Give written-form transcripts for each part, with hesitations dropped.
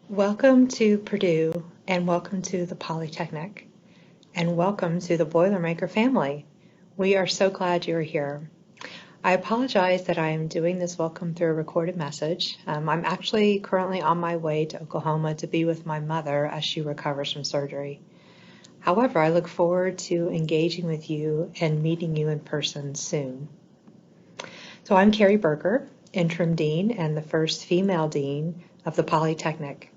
Welcome to Purdue, and welcome to the Polytechnic, and welcome to the Boilermaker family. We are so glad you're here. I apologize that I am doing this welcome through a recorded message. I'm actually currently on my way to Oklahoma to be with my mother as she recovers from surgery. However, I look forward to engaging with you and meeting you in person soon. So I'm Carrie Berger, interim dean and the first female dean of the Polytechnic.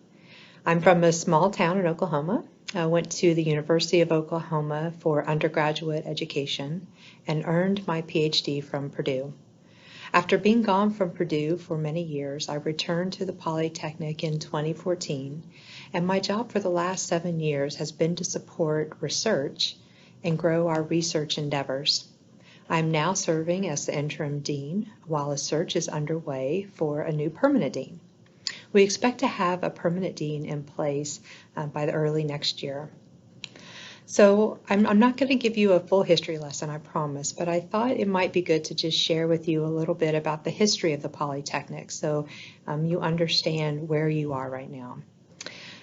I'm from a small town in Oklahoma. I went to the University of Oklahoma for undergraduate education and earned my PhD from Purdue. After being gone from Purdue for many years, I returned to the Polytechnic in 2014, and my job for the last 7 years has been to support research and grow our research endeavors. I'm now serving as the interim dean while a search is underway for a new permanent dean. We expect to have a permanent dean in place by the early next year. So I'm not going to give you a full history lesson, I promise, but I thought it might be good to just share with you a little bit about the history of the Polytechnic so you understand where you are right now.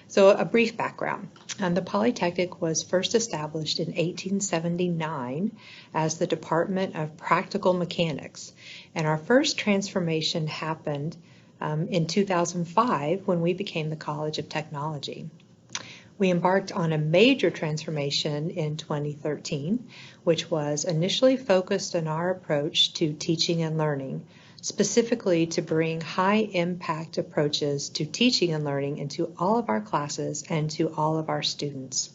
So a brief background. The Polytechnic was first established in 1879 as the Department of Practical Mechanics, and our first transformation happened in 2005 when we became the College of Technology. We embarked on a major transformation in 2013, which was initially focused on our approach to teaching and learning, specifically to bring high-impact approaches to teaching and learning into all of our classes and to all of our students.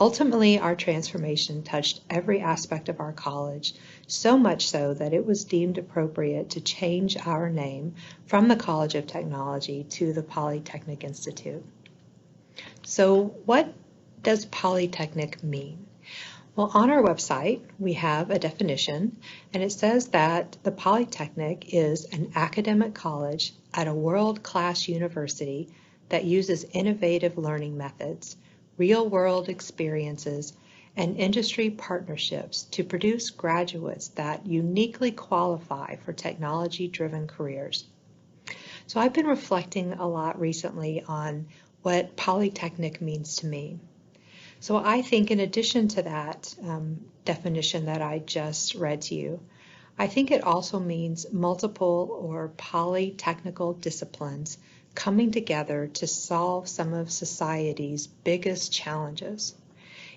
Ultimately, our transformation touched every aspect of our college, so much so that it was deemed appropriate to change our name from the College of Technology to the Polytechnic Institute. So what does Polytechnic mean? Well, on our website, we have a definition, and it says that the Polytechnic is an academic college at a world-class university that uses innovative learning methods, real-world experiences, and industry partnerships to produce graduates that uniquely qualify for technology-driven careers. So I've been reflecting a lot recently on what Polytechnic means to me. So I think in addition to that definition that I just read to you, I think it also means multiple or polytechnical disciplines coming together to solve some of society's biggest challenges.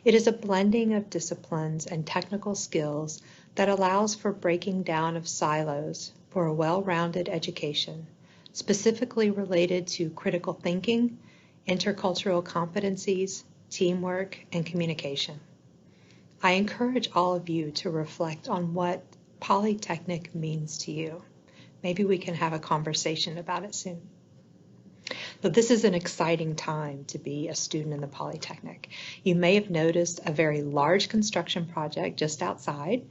It is a blending of disciplines and technical skills that allows for breaking down of silos for a well-rounded education, specifically related to critical thinking, intercultural competencies, teamwork, and communication. I encourage all of you to reflect on what Polytechnic means to you. Maybe we can have a conversation about it soon. So this is an exciting time to be a student in the Polytechnic. You may have noticed a very large construction project just outside.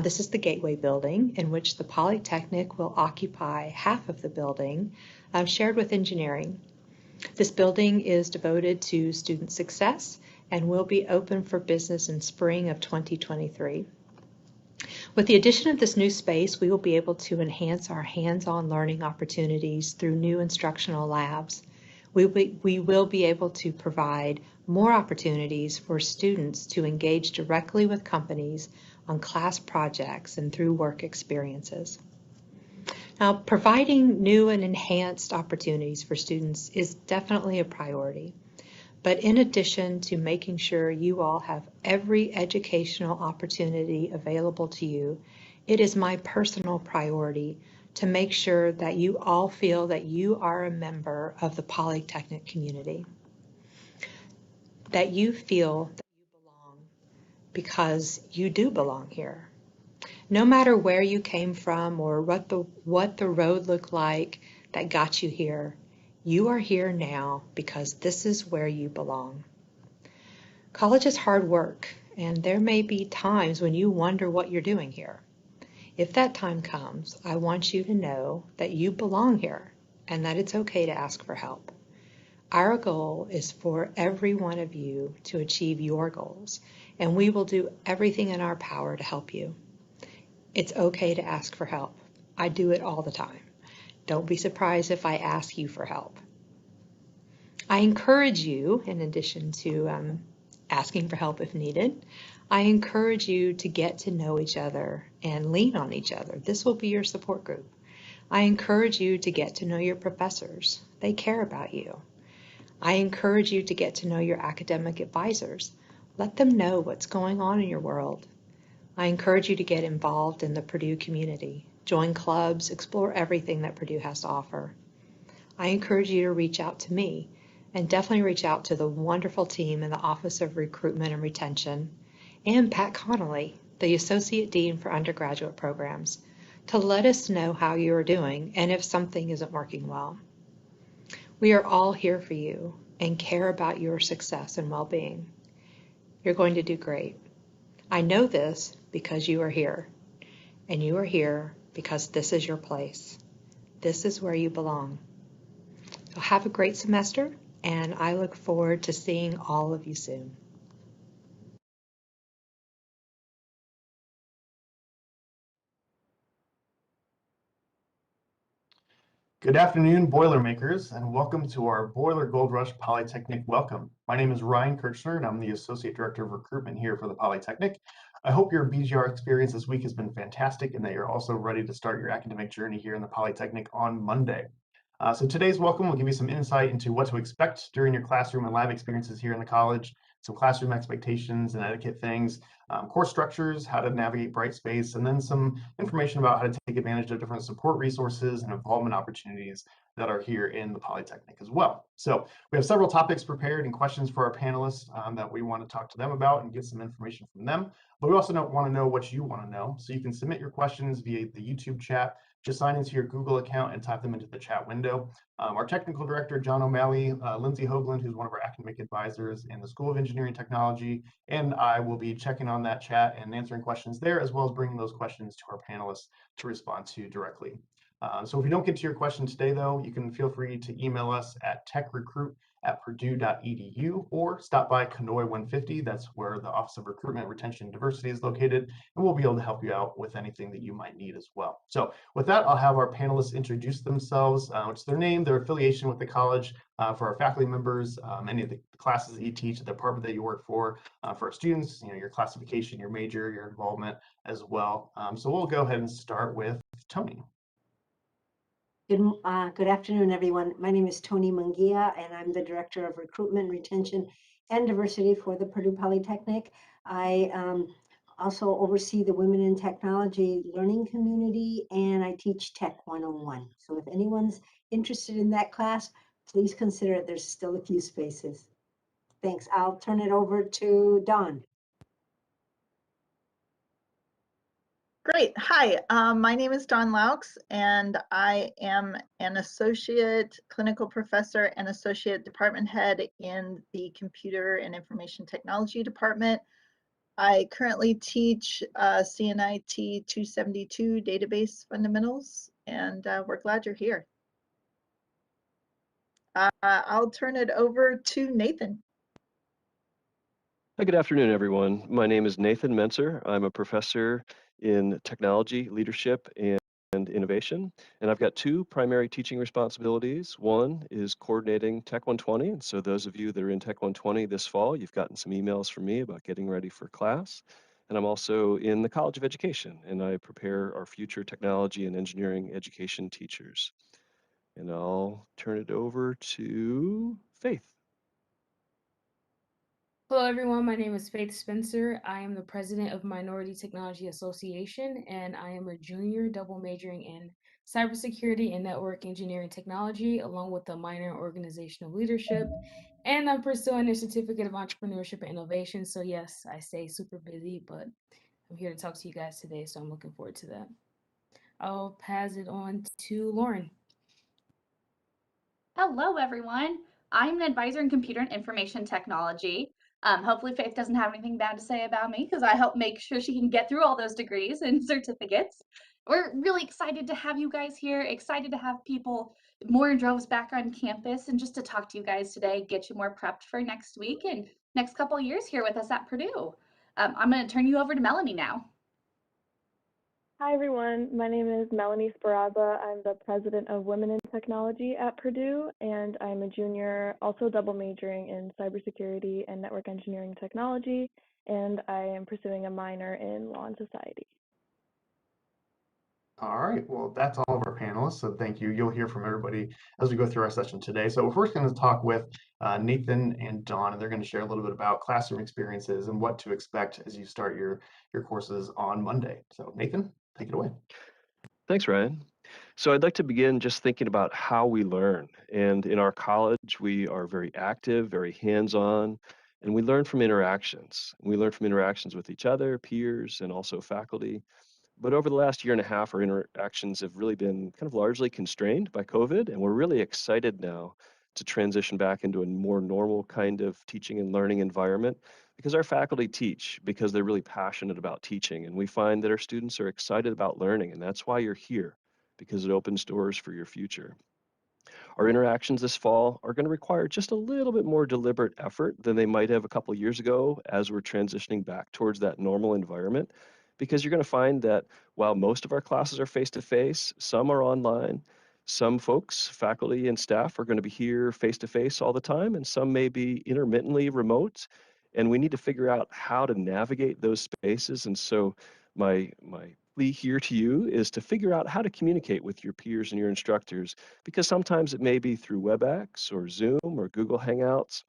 This is the Gateway building, in which the Polytechnic will occupy half of the building, shared with engineering. This building is devoted to student success and will be open for business in spring of 2023. With the addition of this new space, we will be able to enhance our hands-on learning opportunities through new instructional labs. We will be able to provide more opportunities for students to engage directly with companies on class projects and through work experiences. Now, providing new and enhanced opportunities for students is definitely a priority. But in addition to making sure you all have every educational opportunity available to you, it is my personal priority to make sure that you all feel that you are a member of the Polytechnic community, that you feel that you belong because you do belong here. No matter where you came from or what the road looked like that got you here, you are here now because this is where you belong. College is hard work, and there may be times when you wonder what you're doing here. If that time comes, I want you to know that you belong here and that it's okay to ask for help. Our goal is for every one of you to achieve your goals, and we will do everything in our power to help you. It's okay to ask for help. I do it all the time. Don't be surprised if I ask you for help. I encourage you, in addition to asking for help if needed, I encourage you to get to know each other and lean on each other. This will be your support group. I encourage you to get to know your professors. They care about you. I encourage you to get to know your academic advisors. Let them know what's going on in your world. I encourage you to get involved in the Purdue community. Join clubs, explore everything that Purdue has to offer. I encourage you to reach out to me, and definitely reach out to the wonderful team in the Office of Recruitment and Retention, and Pat Connolly, the Associate Dean for Undergraduate Programs, to let us know how you are doing and if something isn't working well. We are all here for you and care about your success and well-being. You're going to do great. I know this because you are here, and you are here because this is your place. This is where you belong. So have a great semester, and I look forward to seeing all of you soon. Good afternoon, Boilermakers, and welcome to our Boiler Gold Rush Polytechnic Welcome. My name is Ryne Kerchner, and I'm the Associate Director of Recruitment here for the Polytechnic. I hope your BGR experience this week has been fantastic and that you're also ready to start your academic journey here in the Polytechnic on Monday. So today's welcome will give you some insight into what to expect during your classroom and lab experiences here in the college, some classroom expectations and etiquette things, course structures, how to navigate Brightspace, and then some information about how to take advantage of different support resources and involvement opportunities that are here in the Polytechnic as well. So we have several topics prepared and questions for our panelists that we want to talk to them about and get some information from them. But we also want to know what you want to know. So you can submit your questions via the YouTube chat. Just sign into your Google account and type them into the chat window. Our technical director, John O'Malley, Lindsay Hoagland, who's one of our academic advisors in the School of Engineering Technology, and I will be checking on that chat and answering questions there, as well as bringing those questions to our panelists to respond to directly. So if you don't get to your question today, though, you can feel free to email us at techrecruit@purdue.edu or stop by Conoy 150. That's where the Office of Recruitment, Retention, and Diversity is located, and we'll be able to help you out with anything that you might need as well. So with that, I'll have our panelists introduce themselves, which is their name, their affiliation with the college, for our faculty members, any of the classes that you teach, the department that you work for our students, your classification, your major, your involvement as well. So we'll go ahead and start with Toni. Good afternoon, everyone. My name is Toni Munguia, and I'm the Director of Recruitment, Retention, and Diversity for the Purdue Polytechnic. I also oversee the Women in Technology Learning Community, and I teach Tech 101. So if anyone's interested in that class, please consider it. There's still a few spaces. Thanks. I'll turn it over to Dawn. Great. Hi, my name is Dawn Laux, and I am an associate clinical professor and associate department head in the Computer and Information Technology department. I currently teach CNIT 272 database fundamentals, and we're glad you're here. I'll turn it over to Nathan. Hi, good afternoon, everyone. My name is Nathan Mentzer. I'm a professor in technology, leadership, and innovation. And I've got two primary teaching responsibilities. One is coordinating Tech 120. And so those of you that are in Tech 120 this fall, you've gotten some emails from me about getting ready for class. And I'm also in the College of Education, and I prepare our future technology and engineering education teachers. And I'll turn it over to Faith. Hello, everyone. My name is Faith Spencer. I am the president of Minority Technology Association, and I am a junior double majoring in cybersecurity and network engineering technology, along with a minor in organizational leadership. And I'm pursuing a certificate of entrepreneurship and innovation. So yes, I stay super busy, but I'm here to talk to you guys today, so I'm looking forward to that. I'll pass it on to Lauren. Hello, everyone. I'm an advisor in computer and information technology. Hopefully Faith doesn't have anything bad to say about me because I help make sure she can get through all those degrees and certificates. We're really excited to have you guys here, excited to have people more in droves back on campus and just to talk to you guys today, get you more prepped for next week and next couple of years here with us at Purdue. I'm going to turn you over to Melanie now. Hi, everyone. My name is Melanie Sperrazza. I'm the president of Women in Technology at Purdue, and I'm a junior, also double majoring in cybersecurity and network engineering technology, and I am pursuing a minor in law and society. All right, well, that's all of our panelists, so thank you. You'll hear from everybody as we go through our session today. So we're first going to talk with Nathan and Dawn, and they're going to share a little bit about classroom experiences and what to expect as you start your courses on Monday. So Nathan, take it away. Thanks, Ryan. So I'd like to begin just thinking about how we learn. And in our college, we are very active, very hands-on, and we learn from interactions. We learn from interactions with each other, peers, and also faculty. But over the last year and a half, our interactions have really been kind of largely constrained by COVID, and we're really excited now to transition back into a more normal kind of teaching and learning environment because our faculty teach because they're really passionate about teaching, and we find that our students are excited about learning, and that's why you're here, because it opens doors for your future. Our interactions this fall are going to require just a little bit more deliberate effort than they might have a couple years ago as we're transitioning back towards that normal environment, because you're going to find that while most of our classes are face-to-face, some are online, some folks, faculty and staff, are going to be here face-to-face all the time, and some may be intermittently remote, and we need to figure out how to navigate those spaces. And so my plea here to you is to figure out how to communicate with your peers and your instructors, because sometimes it may be through WebEx or Zoom or Google Hangouts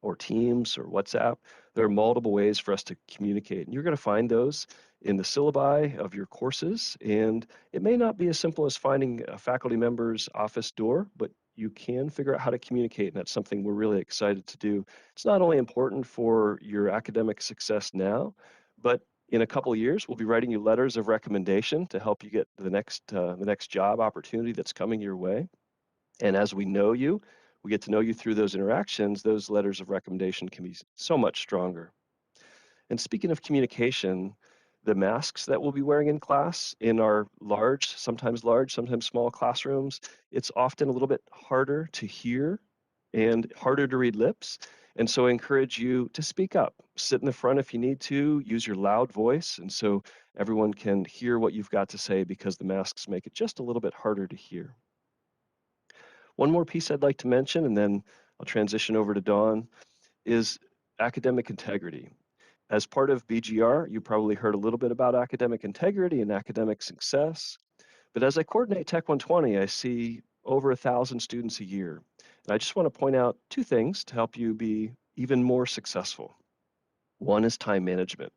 or Teams or WhatsApp. There are multiple ways for us to communicate, and you're going to find those in the syllabi of your courses. And it may not be as simple as finding a faculty member's office door, but you can figure out how to communicate, and that's something we're really excited to do. It's not only important for your academic success now, but in a couple of years, we'll be writing you letters of recommendation to help you get the next job opportunity that's coming your way. And as we know you, we get to know you through those interactions, those letters of recommendation can be so much stronger. And speaking of communication, the masks that we'll be wearing in class in our sometimes small classrooms, it's often a little bit harder to hear and harder to read lips. And so I encourage you to speak up, sit in the front if you need to, use your loud voice, and so everyone can hear what you've got to say, because the masks make it just a little bit harder to hear. One more piece I'd like to mention, and then I'll transition over to Dawn, is academic integrity. As part of BGR, you probably heard a little bit about academic integrity and academic success. But as I coordinate Tech 120, I see over 1,000 students a year. And I just want to point out two things to help you be even more successful. One is time management.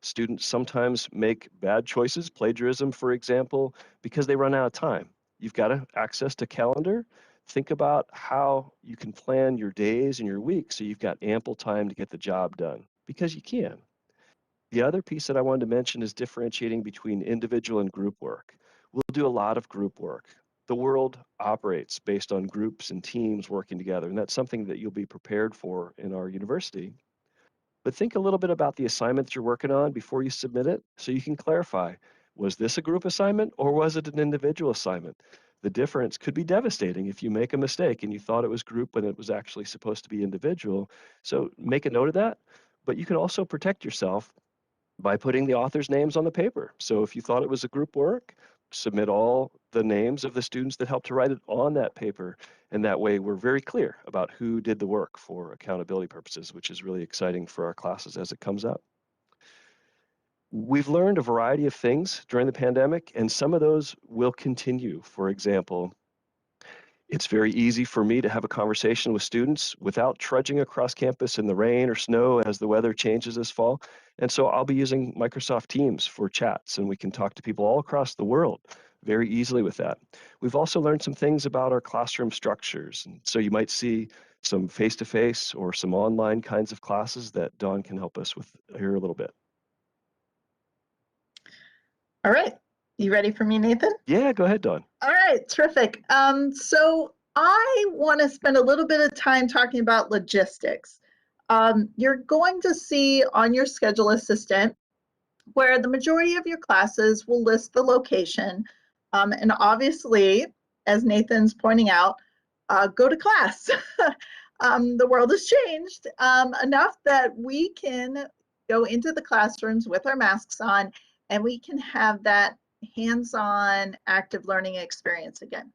Students sometimes make bad choices, plagiarism, for example, because they run out of time. You've got access to calendar. Think about how you can plan your days and your weeks so you've got ample time to get the job done, because you can. The other piece that I wanted to mention is differentiating between individual and group work. We'll do a lot of group work. The world operates based on groups and teams working together, and that's something that you'll be prepared for in our university. But think a little bit about the assignment that you're working on before you submit it, so you can clarify, was this a group assignment or was it an individual assignment? The difference could be devastating if you make a mistake and you thought it was group when it was actually supposed to be individual. So make a note of that, but you can also protect yourself by putting the author's names on the paper. So if you thought it was a group work, submit all the names of the students that helped to write it on that paper. And that way we're very clear about who did the work for accountability purposes, which is really exciting for our classes as it comes up. We've learned a variety of things during the pandemic, and some of those will continue. For example, it's very easy for me to have a conversation with students without trudging across campus in the rain or snow as the weather changes this fall. And so I'll be using Microsoft Teams for chats, and we can talk to people all across the world very easily with that. We've also learned some things about our classroom structures. And so you might see some face-to-face or some online kinds of classes that Dawn can help us with here a little bit. All right. You ready for me, Nathan? Yeah, go ahead, Dawn. All right, terrific. So I want to spend a little bit of time talking about logistics. You're going to see on your schedule assistant where the majority of your classes will list the location. And obviously, as Nathan's pointing out, go to class. The world has changed enough that we can go into the classrooms with our masks on, and we can have that hands-on active learning experience again.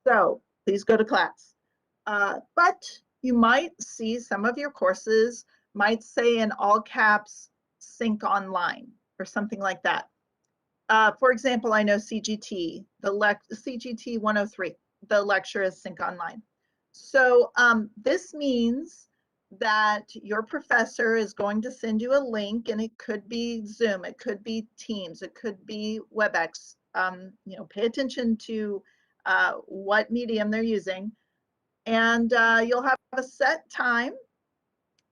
So please go to class. But you might see some of your courses might say in all caps, sync online or something like that. For example, I know CGT, CGT 103, the lecture is sync online. So this means that your professor is going to send you a link, and it could be Zoom, it could be Teams, it could be WebEx. You know, pay attention to what medium they're using, and you'll have a set time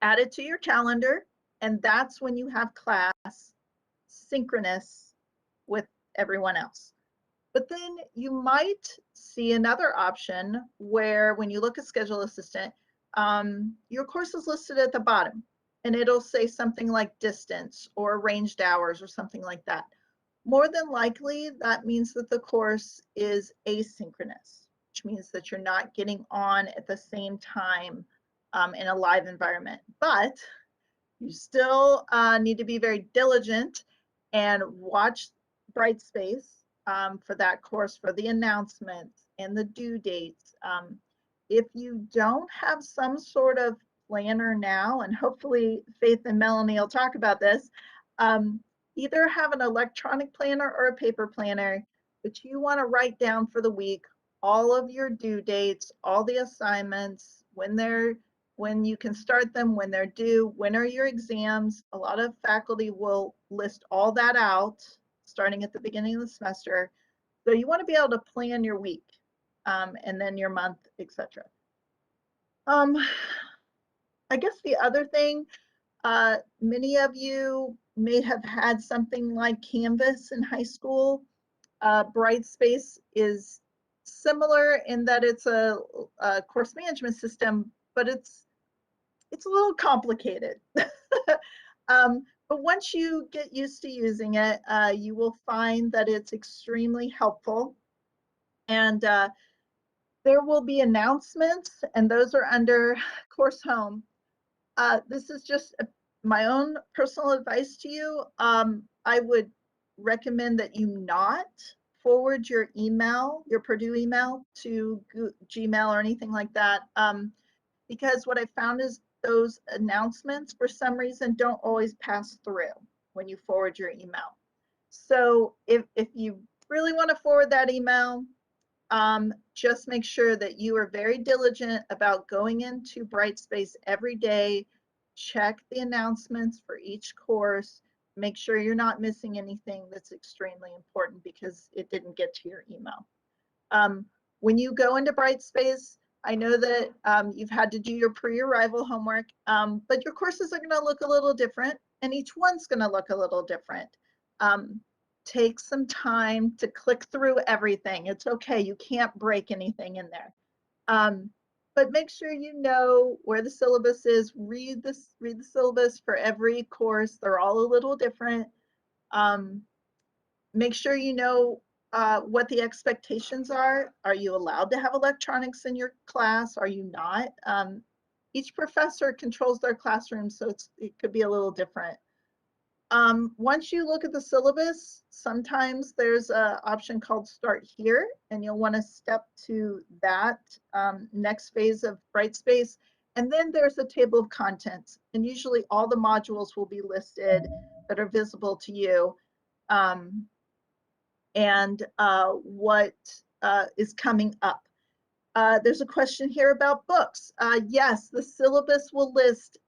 added to your calendar, and that's when you have class synchronous with everyone else. But then you might see another option where when you look at Schedule Assistant, your course is listed at the bottom, and it'll say something like distance or arranged hours or something like that. More than likely, that means that the course is asynchronous, which means that you're not getting on at the same time in a live environment. But you still need to be very diligent and watch Brightspace for that course, for the announcements and the due dates. If you don't have some sort of planner now, and hopefully Faith and Melanie will talk about this, either have an electronic planner or a paper planner, but you want to write down for the week all of your due dates, all the assignments, when you can start them, when they're due, when are your exams. A lot of faculty will list all that out starting at the beginning of the semester. So you want to be able to plan your week and then your month, etc. I guess the other thing, many of you may have had something like Canvas in high school. Brightspace is similar in that it's a course management system, but it's a little complicated. But once you get used to using it, you will find that it's extremely helpful. And there will be announcements, and those are under Course Home. This is just my own personal advice to you. I would recommend that you not forward your email, your Purdue email, to Gmail or anything like that, because what I found is those announcements, for some reason, don't always pass through when you forward your email. So if you really want to forward that email, just make sure that you are very diligent about going into Brightspace every day, check the announcements for each course, make sure you're not missing anything that's extremely important because it didn't get to your email. When you go into Brightspace, I know that you've had to do your pre-arrival homework, but your courses are going to look a little different, and each one's going to look a little different. Take some time to click through everything. It's okay, you can't break anything in there. But make sure you know where the syllabus is. Read the syllabus for every course. They're all a little different. Make sure you know what the expectations are. Are you allowed to have electronics in your class? Are you not? Each professor controls their classroom, so it could be a little different. Once you look at the syllabus, sometimes there's an option called Start Here, and you'll want to step to that next phase of Brightspace. And then there's a table of contents, and usually all the modules will be listed that are visible to you. And what is coming up. There's a question here about books. Yes, the syllabus will list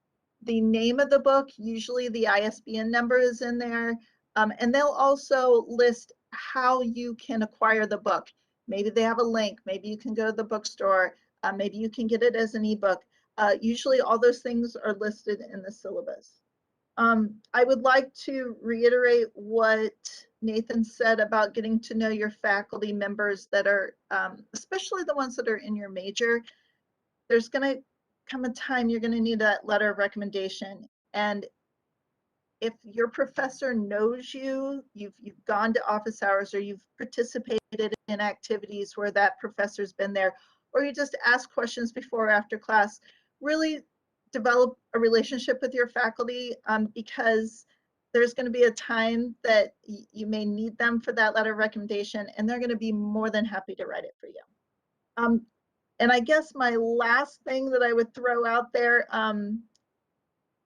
the name of the book, usually the ISBN number is in there, and they'll also list how you can acquire the book. Maybe they have a link, maybe you can go to the bookstore, maybe you can get it as an ebook. Usually all those things are listed in the syllabus. I would like to reiterate what Nathan said about getting to know your faculty members that are, especially the ones that are in your major. There's going to come a time you're going to need that letter of recommendation. And if your professor knows you, you've gone to office hours, or you've participated in activities where that professor's been there, or you just ask questions before or after class, really develop a relationship with your faculty, because there's going to be a time that you may need them for that letter of recommendation, and they're going to be more than happy to write it for you. And I guess my last thing that I would throw out there,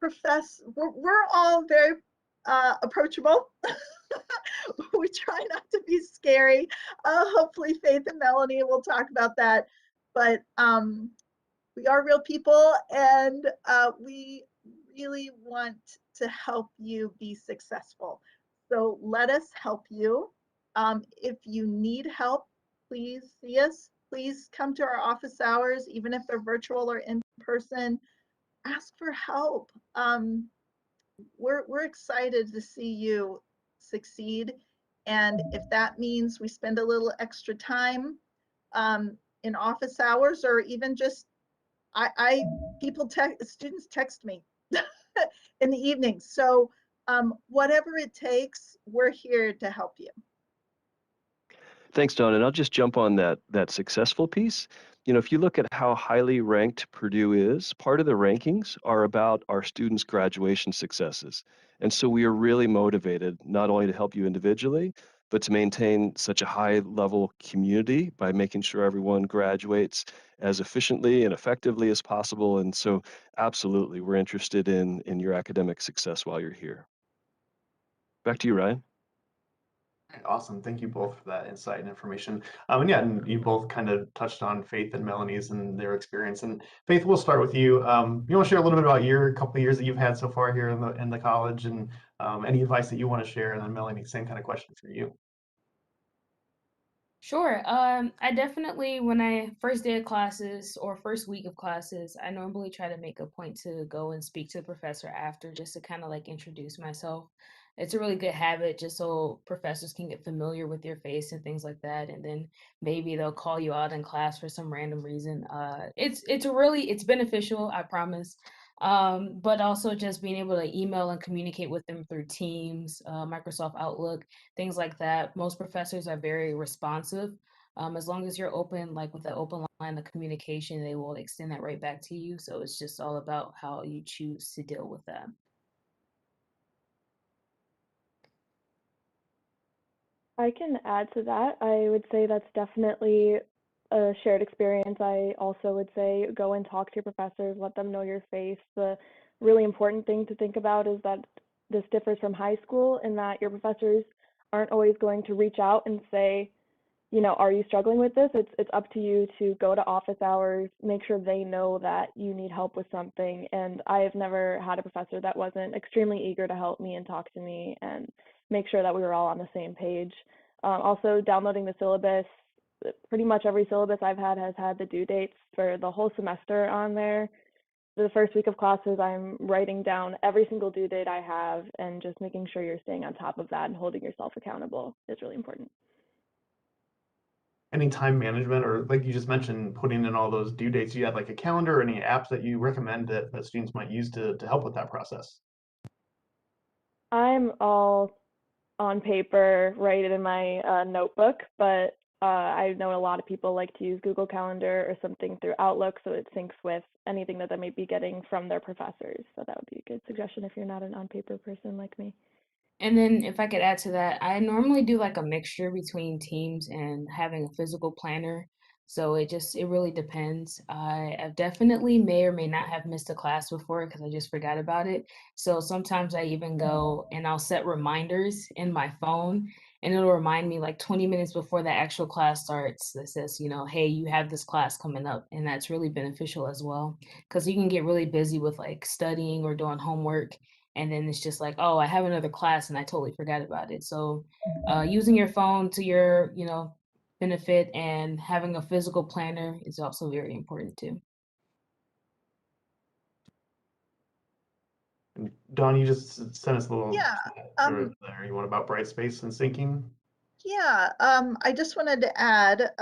we're all very approachable. We try not to be scary. Hopefully Faith and Melanie will talk about that. But we are real people, and we really want to help you be successful. So let us help you. If you need help, please see us. Please come to our office hours, even if they're virtual or in person. Ask for help. We're excited to see you succeed. And if that means we spend a little extra time in office hours, or even just students text me in the evening. So whatever it takes, we're here to help you. Thanks, Don. And I'll just jump on that successful piece. If you look at how highly ranked Purdue is, part of the rankings are about our students' graduation successes. And so we are really motivated not only to help you individually, but to maintain such a high level community by making sure everyone graduates as efficiently and effectively as possible. And so absolutely, we're interested in your academic success while you're here. Back to you, Ryne. Awesome. Thank you both for that insight and information. And yeah, and you both kind of touched on Faith and Melanie's and their experience. And Faith, we'll start with you. You want to share a little bit about your couple of years that you've had so far here in the college, and any advice that you want to share. And then Melanie, same kind of question for you. Sure. I definitely, when I first day of classes or first week of classes, I normally try to make a point to go and speak to the professor after, just to kind of like introduce myself. It's a really good habit, just so professors can get familiar with your face and things like that. And then maybe they'll call you out in class for some random reason. It's beneficial, I promise. But also just being able to email and communicate with them through Teams, Microsoft Outlook, things like that. Most professors are very responsive. As long as you're open, like with the open line of communication, they will extend that right back to you. So it's just all about how you choose to deal with that. I can add to that. I would say that's definitely a shared experience. I also would say go and talk to your professors, let them know your face. The really important thing to think about is that this differs from high school in that your professors aren't always going to reach out and say, are you struggling with this? It's up to you to go to office hours, make sure they know that you need help with something. And I have never had a professor that wasn't extremely eager to help me and talk to me and make sure that we were all on the same page. Also, downloading the syllabus. Pretty much every syllabus I've had has had the due dates for the whole semester on there. The first week of classes, I'm writing down every single due date I have, and just making sure you're staying on top of that and holding yourself accountable is really important. Any time management, or like you just mentioned, putting in all those due dates, do you have like a calendar or any apps that you recommend that students might use to help with that process? I'm all on paper, write it in my notebook, but I know a lot of people like to use Google Calendar or something through Outlook, so it syncs with anything that they may be getting from their professors. So that would be a good suggestion if you're not an on-paper person like me. And then if I could add to that, I normally do like a mixture between Teams and having a physical planner. So it really depends. I've definitely may or may not have missed a class before because I just forgot about it. So sometimes I even go and I'll set reminders in my phone, and it'll remind me like 20 minutes before the actual class starts that says, hey, you have this class coming up. And that's really beneficial as well, because you can get really busy with like studying or doing homework. And then it's just like, oh, I have another class and I totally forgot about it. So using your phone to your, benefit, and having a physical planner is also very important too. And Dawn, you just sent us a little there. You want about Brightspace and syncing? Yeah, I just wanted to add,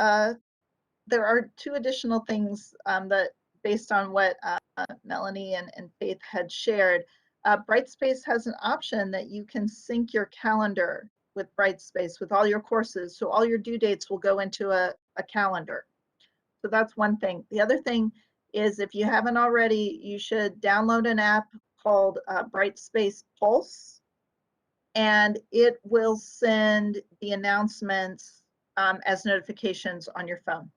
there are two additional things that, based on what Melanie and Faith had shared, Brightspace has an option that you can sync your calendar with Brightspace with all your courses. So all your due dates will go into a calendar. So that's one thing. The other thing is, if you haven't already, you should download an app called Brightspace Pulse. and it will send the announcements as notifications on your phone.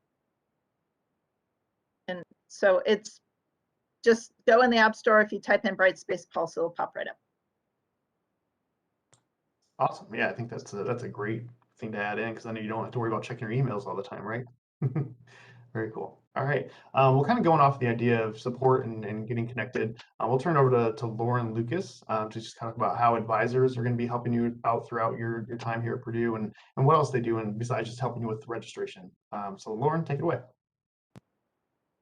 And so it's just go in the App Store. If you type in Brightspace Pulse, it'll pop right up. Awesome. Yeah, I think that's a great thing to add in, because I know you don't have to worry about checking your emails all the time, right? Very cool. All right. Well, kind of going off the idea of support and getting connected, we'll turn over to Lauren Lucas to just kind of about how advisors are going to be helping you out throughout your time here at Purdue, and what else they do, and besides just helping you with registration. So Lauren, take it away.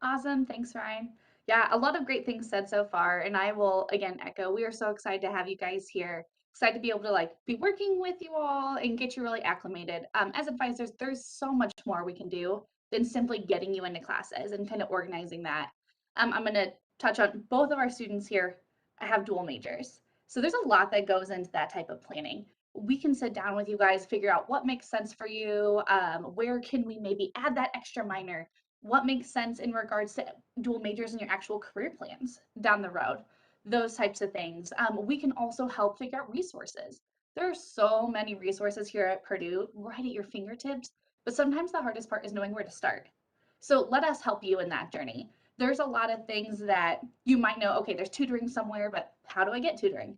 Awesome. Thanks, Ryne. Yeah, a lot of great things said so far. And I will again echo, we are so excited to have you guys here. Excited to be able to like be working with you all and get you really acclimated. As advisors, there's so much more we can do than simply getting you into classes and kind of organizing that. I'm going to touch on both of our students here have dual majors. So there's a lot that goes into that type of planning. We can sit down with you guys, figure out what makes sense for you, where can we maybe add that extra minor, what makes sense in regards to dual majors in your actual career plans down the road, those types of things. We can also help figure out resources. There are so many resources here at Purdue right at your fingertips, but sometimes the hardest part is knowing where to start. So let us help you in that journey. There's a lot of things that you might know, okay, there's tutoring somewhere, but how do I get tutoring?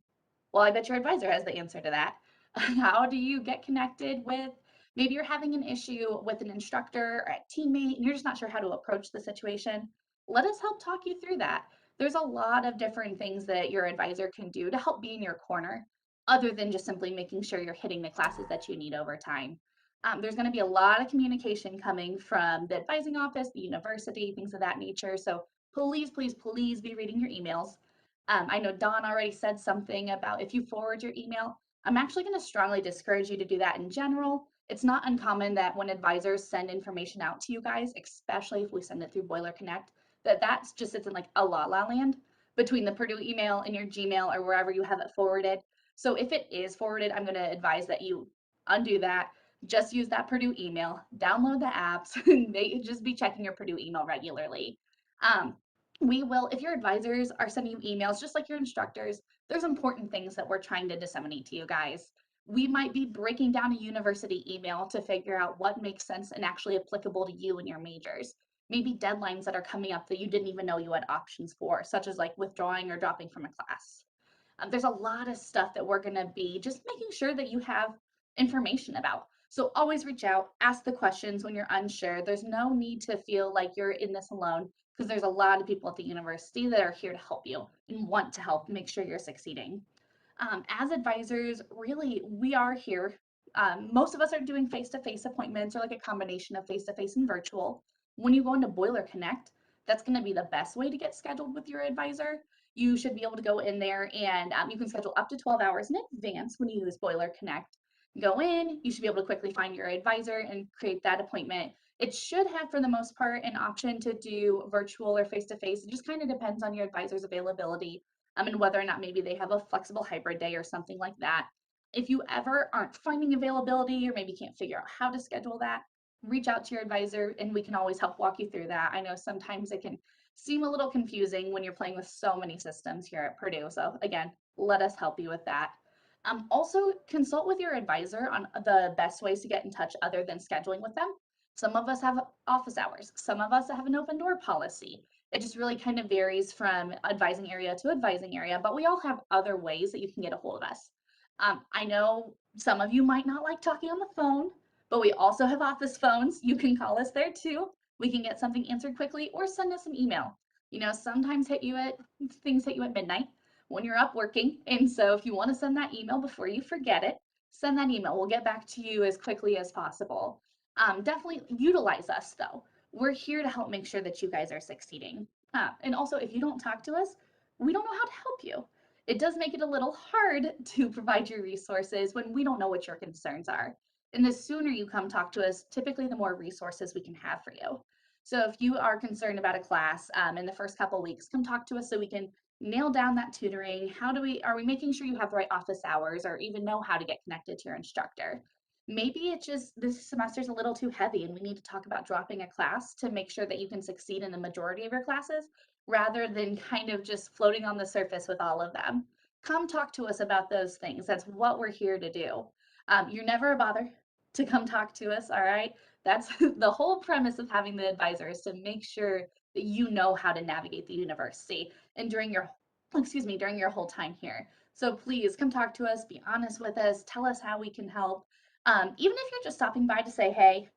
Well, I bet your advisor has the answer to that. How do you get connected with, maybe you're having an issue with an instructor or a teammate and you're just not sure how to approach the situation? Let us help talk you through that. There's a lot of different things that your advisor can do to help be in your corner, other than just simply making sure you're hitting the classes that you need over time. There's going to be a lot of communication coming from the advising office, the university, things of that nature. So please, please, please be reading your emails. I know Dawn already said something about if you forward your email. I'm actually going to strongly discourage you to do that in general. It's not uncommon that when advisors send information out to you guys, especially if we send it through Boiler Connect, that just sits in like a la land between the Purdue email and your Gmail or wherever you have it forwarded. So if it is forwarded, I'm going to advise that you undo that. Just use that Purdue email, download the apps, and just be checking your Purdue email regularly. We will, if your advisors are sending you emails, just like your instructors, there's important things that we're trying to disseminate to you guys. We might be breaking down a university email to figure out what makes sense and actually applicable to you and your majors. Maybe deadlines that are coming up that you didn't even know you had options for, such as like withdrawing or dropping from a class. There's a lot of stuff that we're going to be just making sure that you have information about. So always reach out, ask the questions when you're unsure. There's no need to feel like you're in this alone, because there's a lot of people at the university that are here to help you and want to help make sure you're succeeding. As advisors, really, we are here. Most of us are doing face-to-face appointments or like a combination of face-to-face and virtual. When you go into Boiler Connect, that's going to be the best way to get scheduled with your advisor. You should be able to go in there and you can schedule up to 12 hours in advance when you use Boiler Connect. Go in, you should be able to quickly find your advisor and create that appointment. It should have, for the most part, an option to do virtual or face-to-face. It just kind of depends on your advisor's availability and whether or not maybe they have a flexible hybrid day or something like that. If you ever aren't finding availability or maybe can't figure out how to schedule that, reach out to your advisor and we can always help walk you through that. I know sometimes it can seem a little confusing when you're playing with so many systems here at Purdue. So again, let us help you with that. Also consult with your advisor on the best ways to get in touch other than scheduling with them. Some of us have office hours. Some of us have an open door policy. It just really kind of varies from advising area to advising area, but we all have other ways that you can get a hold of us. I know some of you might not like talking on the phone, but we also have office phones. You can call us there too. We can get something answered quickly or send us an email. You know, sometimes things hit you at midnight when you're up working. And so if you want to send that email before you forget it, send that email. We'll get back to you as quickly as possible. Definitely utilize us though. We're here to help make sure that you guys are succeeding. And also, if you don't talk to us, we don't know how to help you. It does make it a little hard to provide you resources when we don't know what your concerns are. And the sooner you come talk to us, typically the more resources we can have for you. So if you are concerned about a class in the first couple of weeks, come talk to us so we can nail down that tutoring. Are we making sure you have the right office hours or even know how to get connected to your instructor? Maybe it's just this semester's a little too heavy and we need to talk about dropping a class to make sure that you can succeed in the majority of your classes rather than kind of just floating on the surface with all of them. come talk to us about those things. That's what we're here to do. You're never a bother to come talk to us, all right? That's the whole premise of having the advisor, is to make sure that you know how to navigate the university and during your whole time here. So please come talk to us, be honest with us, tell us how we can help. Even if you're just stopping by to say, hey,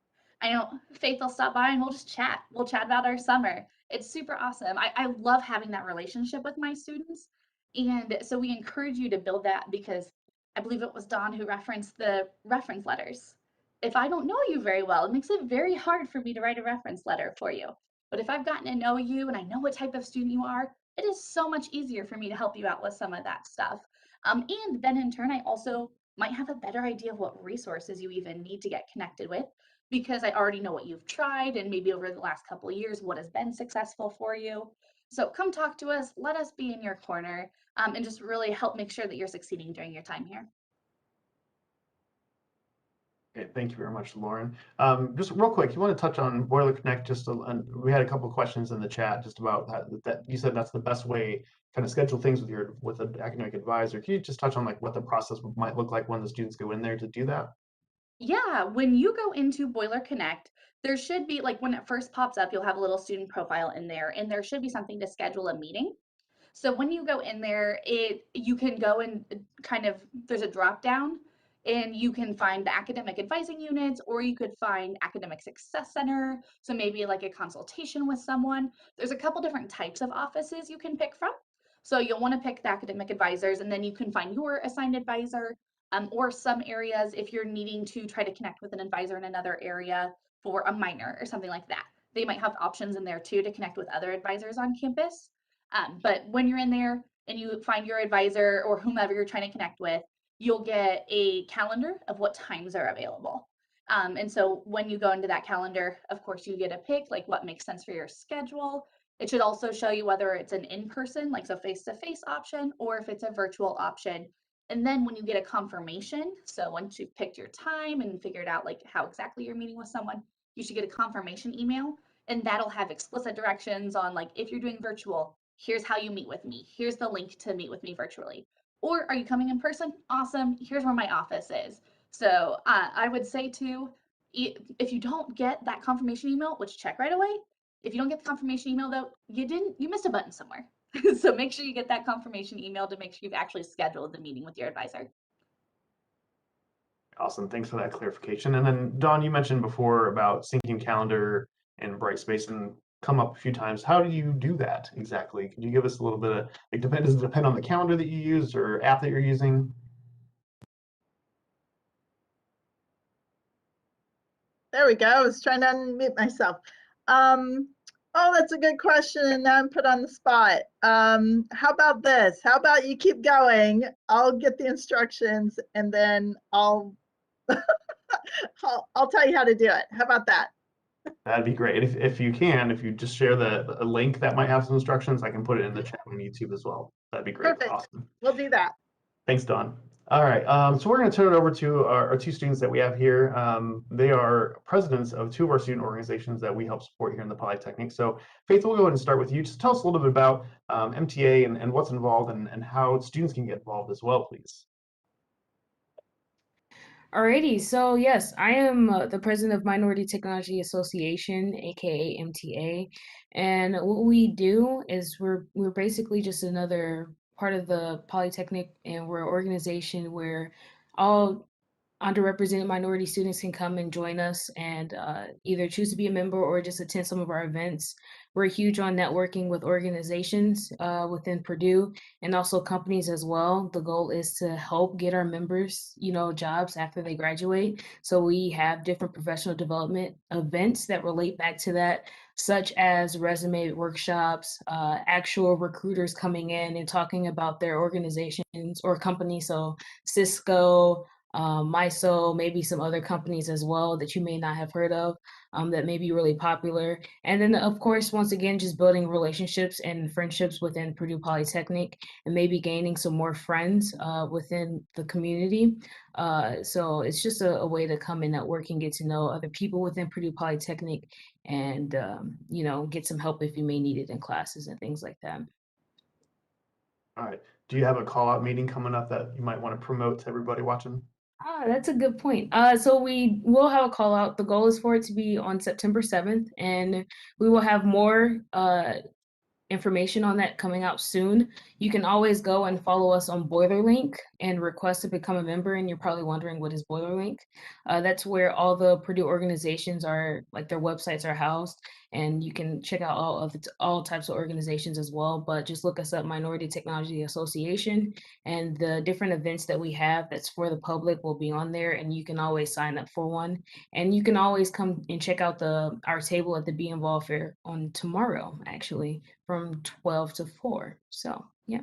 I know Faith will stop by and we'll just chat. We'll chat about our summer. It's super awesome. I love having that relationship with my students. And so we encourage you to build that, because I believe it was Dawn who referenced the reference letters. If I don't know you very well, it makes it very hard for me to write a reference letter for you. But if I've gotten to know you and I know what type of student you are, it is so much easier for me to help you out with some of that stuff. And then in turn, I also might have a better idea of what resources you even need to get connected with, because I already know what you've tried and maybe over the last couple of years, what has been successful for you. So come talk to us, let us be in your corner, and just really help make sure that you're succeeding during your time here. Okay, thank you very much, Lauren. Just real quick, you want to touch on Boiler Connect? We had a couple of questions in the chat just about that. You said that's the best way, kind of schedule things with an academic advisor. Can you just touch on like what the process might look like when the students go in there to do that? Yeah, when you go into Boiler Connect, there should be, like when it first pops up, you'll have a little student profile in there, and there should be something to schedule a meeting. So when you go in there, you can go and there's a drop down, and you can find the academic advising units, or you could find academic success center. So maybe like a consultation with someone. There's a couple different types of offices you can pick from. So you'll want to pick the academic advisors, and then you can find your assigned advisor, or some areas if you're needing to try to connect with an advisor in another area for a minor or something like that. They might have options in there too to connect with other advisors on campus. But when you're in there and you find your advisor or whomever you're trying to connect with, you'll get a calendar of what times are available. And so when you go into that calendar, of course, you get a pick, like what makes sense for your schedule. It should also show you whether it's an in-person, like so face-to-face option, or if it's a virtual option. And then when you get a confirmation, so once you've picked your time and figured out like how exactly you're meeting with someone, you should get a confirmation email, and that'll have explicit directions on like, if you're doing virtual, here's how you meet with me. Here's the link to meet with me virtually. Or are you coming in person? Awesome. Here's where my office is. So I would say too, if you don't get that confirmation email, which check right away. If you don't get the confirmation email though, you missed a button somewhere. So make sure you get that confirmation email to make sure you've actually scheduled the meeting with your advisor. Awesome, thanks for that clarification. And then Dawn, you mentioned before about syncing calendar and Brightspace and come up a few times. How do you do that exactly? Can you give us a little bit of, like, does it depend on the calendar that you use or app that you're using? There we go. I was trying to unmute myself. Oh, that's a good question, and now I'm put on the spot. How about this? How about you keep going? I'll get the instructions, and then I'll I'll tell you how to do it. How about that? That'd be great. If you can, if you just share a link that might have some instructions, I can put it in the chat on YouTube as well. That'd be great. Perfect. Awesome. We'll do that. Thanks, Dawn. All right, so we're going to turn it over to our two students that we have here. They are presidents of two of our student organizations that we help support here in the Polytechnic. So Faith, we'll go ahead and start with you. Just tell us a little bit about MTA and what's involved and how students can get involved as well, please. Alrighty, so yes, I am the president of Minority Technology Association, aka MTA, and what we do is we're basically just another part of the Polytechnic, and we're an organization where all underrepresented minority students can come and join us and either choose to be a member or just attend some of our events. We're huge on networking with organizations within Purdue and also companies as well. The goal is to help get our members, jobs after they graduate. So we have different professional development events that relate back to that, such as resume workshops, actual recruiters coming in and talking about their organizations or companies. So Cisco, MISO, maybe some other companies as well that you may not have heard of that may be really popular. And then, of course, once again, just building relationships and friendships within Purdue Polytechnic and maybe gaining some more friends within the community. So it's just a way to come and network and get to know other people within Purdue Polytechnic and, get some help if you may need it in classes and things like that. All right. Do you have a call out meeting coming up that you might want to promote to everybody watching? That's a good point. So we will have a call out. The goal is for it to be on September 7th, and we will have more information on that coming out soon. You can always go and follow us on BoilerLink and request to become a member. And you're probably wondering, what is BoilerLink? That's where all the Purdue organizations are, like their websites are housed, and you can check out all types of organizations as well. But just look us up, Minority Technology Association, and the different events that we have that's for the public will be on there, and you can always sign up for one. And you can always come and check out our table at the Be Involved Fair on tomorrow, actually, from 12 to 4. So, yeah.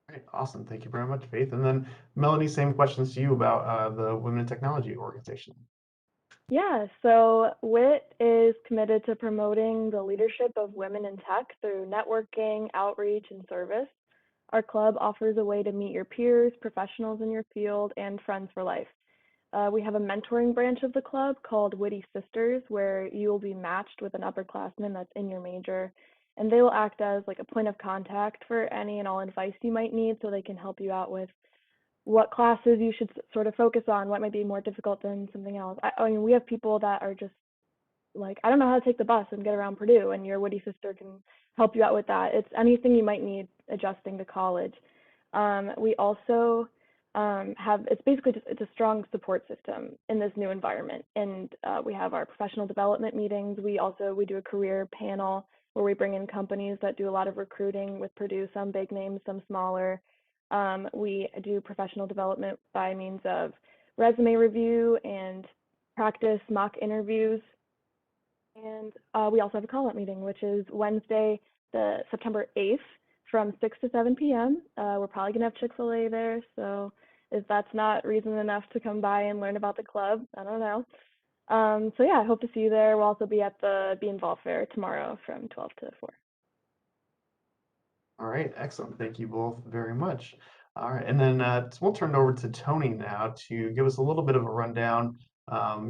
Great, awesome. Thank you very much, Faith. And then Melanie, same questions to you about the Women in Technology organization. Yeah, so WIT is committed to promoting the leadership of women in tech through networking, outreach, and service. Our club offers a way to meet your peers, professionals in your field, and friends for life. We have a mentoring branch of the club called Witty Sisters, where you will be matched with an upperclassman that's in your major, and they will act as like a point of contact for any and all advice you might need, so they can help you out with what classes you should sort of focus on, what might be more difficult than something else. I mean, we have people that are just like, I don't know how to take the bus and get around Purdue, and your Witty Sister can help you out with that. It's anything you might need adjusting to college. We also it's basically just, it's a strong support system in this new environment. And we have our professional development meetings. We do a career panel where we bring in companies that do a lot of recruiting with Purdue, some big names, some smaller. We do professional development by means of resume review and practice mock interviews. And we also have a call-out meeting, which is Wednesday, September 8th from 6 to 7 p.m. We're probably gonna have Chick-fil-A there, so if that's not reason enough to come by and learn about the club, I don't know. So yeah, I hope to see you there. We'll also be at the Be Involved Fair tomorrow from 12 to 4. All right, excellent. Thank you both very much. All right, and then we'll turn it over to Toni now to give us a little bit of a rundown.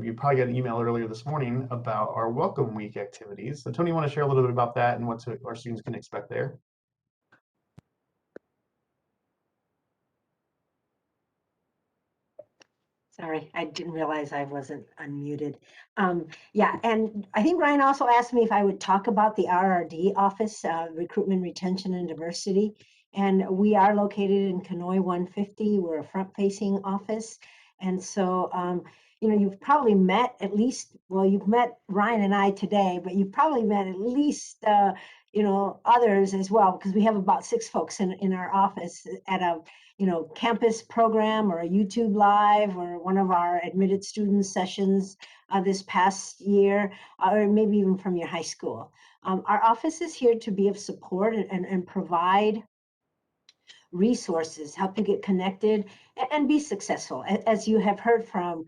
You probably got an email earlier this morning about our Welcome Week activities. So Toni, you want to share a little bit about that and what our students can expect there? Sorry, I didn't realize I wasn't unmuted. Yeah, and I think Ryne also asked me if I would talk about the RRD office, Recruitment, Retention, and Diversity. And we are located in Conoy 150. We're a front-facing office. And so, you know, you've probably met at least, well, you've met Ryne and I today, but you've probably met at least, you know, others as well, because we have about 6 folks in our office at a, you know, campus program or a YouTube Live or one of our admitted student sessions this past year, or maybe even from your high school. Our office is here to be of support and provide resources, help you get connected and be successful. As you have heard from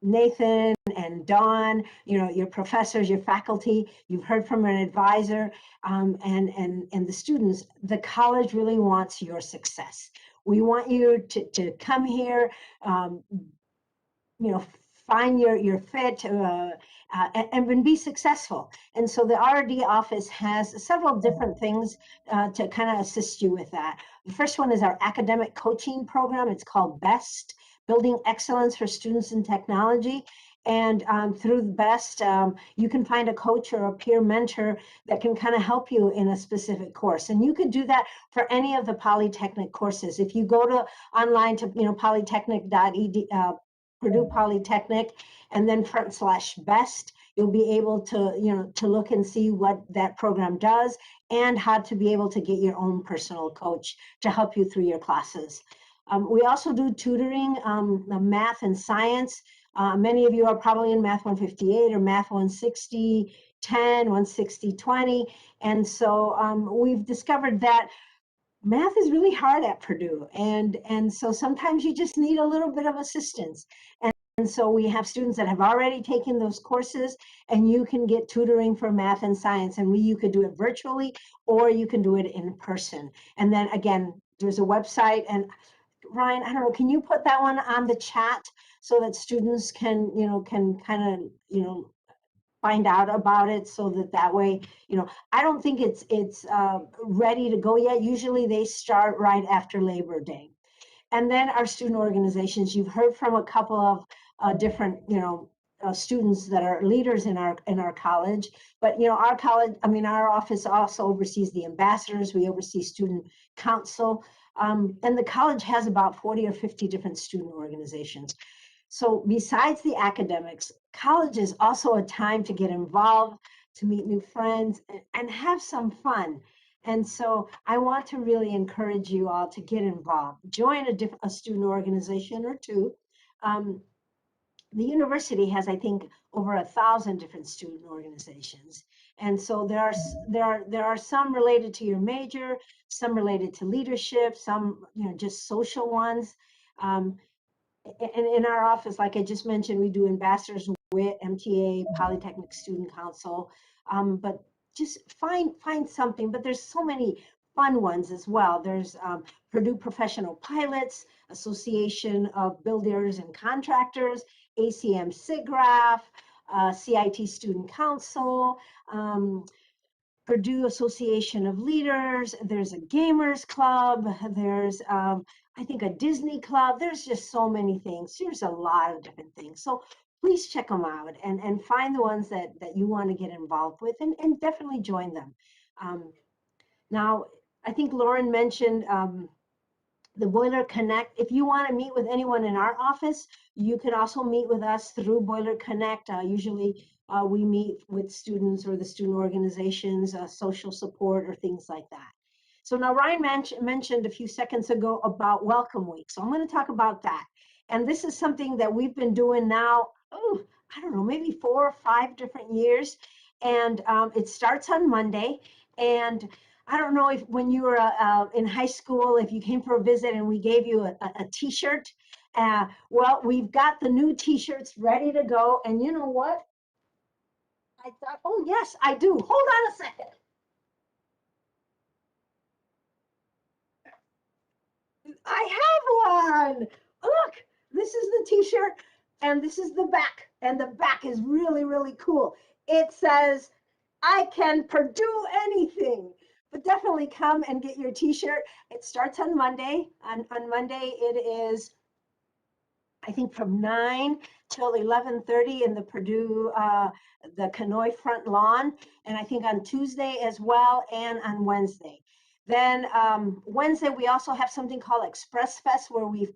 Nathan and Dawn, you know, your professors, your faculty, you've heard from an advisor, and the students, the college really wants your success. We want you to come here, you know, find your fit and be successful. And so the RD office has several different things to kind of assist you with that. The first one is our academic coaching program. It's called BEST, Building Excellence for Students in Technology. And through BEST, you can find a coach or a peer mentor that can kind of help you in a specific course. And you could do that for any of the Polytechnic courses. If you go to online to, you know, polytechnic.edu, Purdue Polytechnic, and then /BEST, you'll be able to, you know, to look and see what that program does and how to be able to get your own personal coach to help you through your classes. We also do tutoring, math and science. Many of you are probably in Math 158 or Math 160, 10, 160, 20. And so we've discovered that math is really hard at Purdue. And so sometimes you just need a little bit of assistance. And so we have students that have already taken those courses, and you can get tutoring for math and science. And you could do it virtually, or you can do it in person. And then again, there's a website. And Ryne, I don't know, can you put that one on the chat so that students can, you know, can kind of, you know, find out about it so that way, I don't think it's ready to go yet. Usually they start right after Labor Day. And then our student organizations, you've heard from a couple of different, students that are leaders in our college. But our college, our office also oversees the ambassadors. We oversee student council, and the college has about 40 or 50 different student organizations. So besides the academics, college is also a time to get involved, to meet new friends, and have some fun. And so I want to really encourage you all to get involved. Join a student organization or two. The university has, I think, over 1,000 different student organizations. And so there are some related to your major, some related to leadership, some just social ones. And in our office, like I just mentioned, we do ambassadors with MTA, Polytechnic Student Council, but just find something. But there's so many fun ones as well. There's Purdue Professional Pilots, Association of Builders and Contractors, ACM SIGGRAPH, CIT Student Council, Purdue Association of Leaders. There's a Gamers Club. There's, I think, a Disney Club. There's just so many things. There's a lot of different things. So please check them out and find the ones that you want to get involved with and definitely join them. Now, I think Lauren mentioned the Boiler Connect. If you want to meet with anyone in our office, you can also meet with us through Boiler Connect. Usually we meet with students or the student organizations, social support or things like that. So now Ryne mentioned a few seconds ago about Welcome Week. So I'm going to talk about that. And this is something that we've been doing now, I don't know, maybe 4 or 5 different years. And it starts on Monday. And I don't know if when you were in high school, if you came for a visit and we gave you a t-shirt. Well, we've got the new t-shirts ready to go. And you know what? I thought, oh, yes, I do. Hold on a second. I have one. Look, this is the t-shirt and this is the back. And the back is really, really cool. It says, I can Purdue anything. But definitely come and get your t-shirt. It starts on Monday. On Monday, it is, I think, from 9 till 11:30 in the Purdue, the Conoy front lawn. And I think on Tuesday as well and on Wednesday. Then Wednesday, we also have something called Express Fest, where we've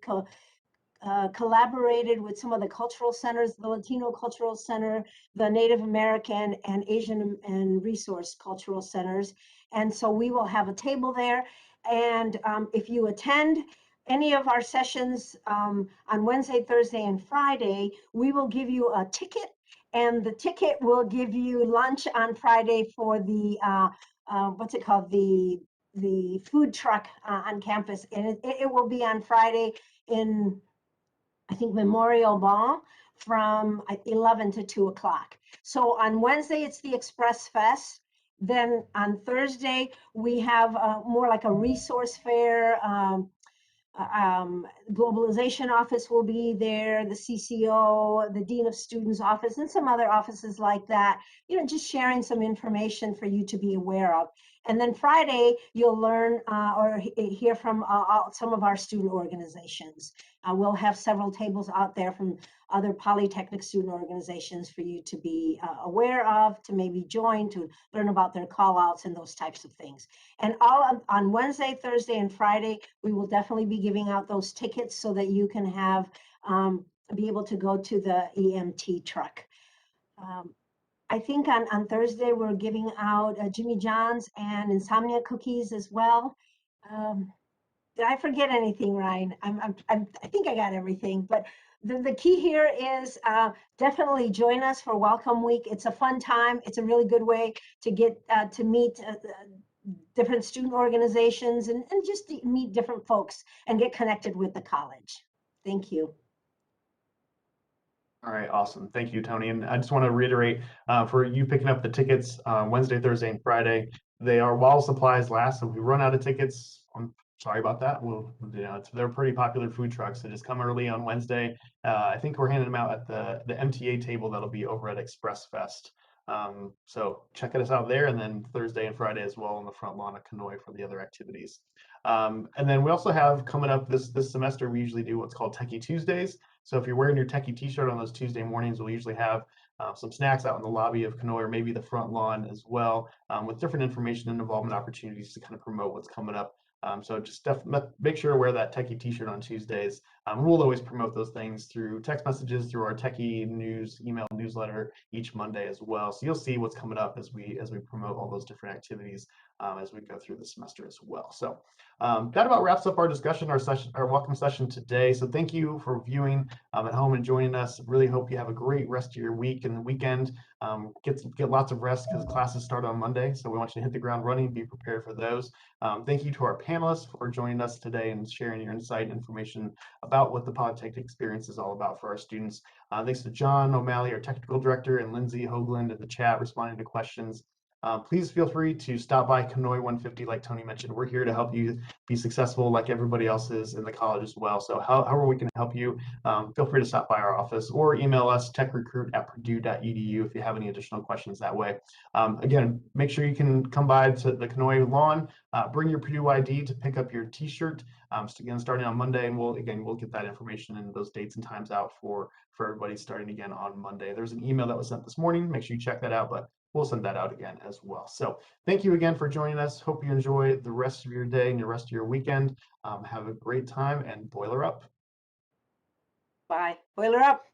collaborated with some of the cultural centers, the Latino Cultural Center, the Native American and Asian and Resource Cultural Centers. And so we will have a table there. And if you attend any of our sessions on Wednesday, Thursday, and Friday, we will give you a ticket. And the ticket will give you lunch on Friday for the, what's it called? The food truck on campus. And it will be on Friday in, I think, Memorial Ball from 11 to 2 o'clock. So on Wednesday, it's the Express Fest. Then on Thursday, we have more like a resource fair. Globalization office will be there, the CCO, the Dean of Students office, and some other offices like that, just sharing some information for you to be aware of. And then Friday, you'll learn or hear from some of our student organizations. We'll have several tables out there from other Polytechnic student organizations for you to be aware of, to maybe join, to learn about their call outs and those types of things. And all on Wednesday, Thursday, and Friday, we will definitely be giving out those tickets so that you can have, be able to go to the EMT truck. I think on Thursday, we're giving out Jimmy John's and Insomnia cookies as well. Did I forget anything, Ryne? I think I got everything, but the key here is definitely join us for Welcome Week. It's a fun time. It's a really good way to get to meet different student organizations and just to meet different folks and get connected with the college. Thank you. All right, awesome. Thank you, Toni. And I just want to reiterate for you picking up the tickets Wednesday, Thursday, and Friday, they are while supplies last. So if we run out of tickets, I'm sorry about that. They're pretty popular food trucks. So just come early on Wednesday. I think we're handing them out at the MTA table that'll be over at Express Fest So check us out there, and then Thursday and Friday as well on the front lawn of Conoy for the other activities. And then we also have coming up this semester, we usually do what's called Techie Tuesdays. So if you're wearing your Techie t-shirt on those Tuesday mornings, we'll usually have some snacks out in the lobby of Conoy, or maybe the front lawn as well, with different information and involvement opportunities to kind of promote what's coming up. So just make sure to wear that Techie t-shirt on Tuesdays. We'll always promote those things through text messages, through our Techie news email newsletter each Monday as well. So you'll see what's coming up as we promote all those different activities as we go through the semester as well. So that about wraps up our discussion, our welcome session today. So thank you for viewing at home and joining us. Really hope you have a great rest of your week and weekend. Get lots of rest because classes start on Monday. So we want you to hit the ground running, be prepared for those. Thank you to our panelists for joining us today and sharing your insight and information about what the Polytechnic experience is all about for our students. Thanks to John O'Malley, our technical director, and Lindsay Hoagland in the chat responding to questions. Please feel free to stop by Conoy 150, like Toni mentioned. We're here to help you be successful like everybody else is in the college as well. So however we can help you, feel free to stop by our office or email us techrecruit@purdue.edu if you have any additional questions that way. Again, make sure you can come by to the Conoy lawn, bring your Purdue ID to pick up your t-shirt. So again, starting on Monday, and we'll get that information and those dates and times out for everybody starting again on Monday. There's an email that was sent this morning. Make sure you check that out, but we'll send that out again as well. So thank you again for joining us. Hope you enjoy the rest of your day and the rest of your weekend. Have a great time, and boiler up. Bye. Boiler up.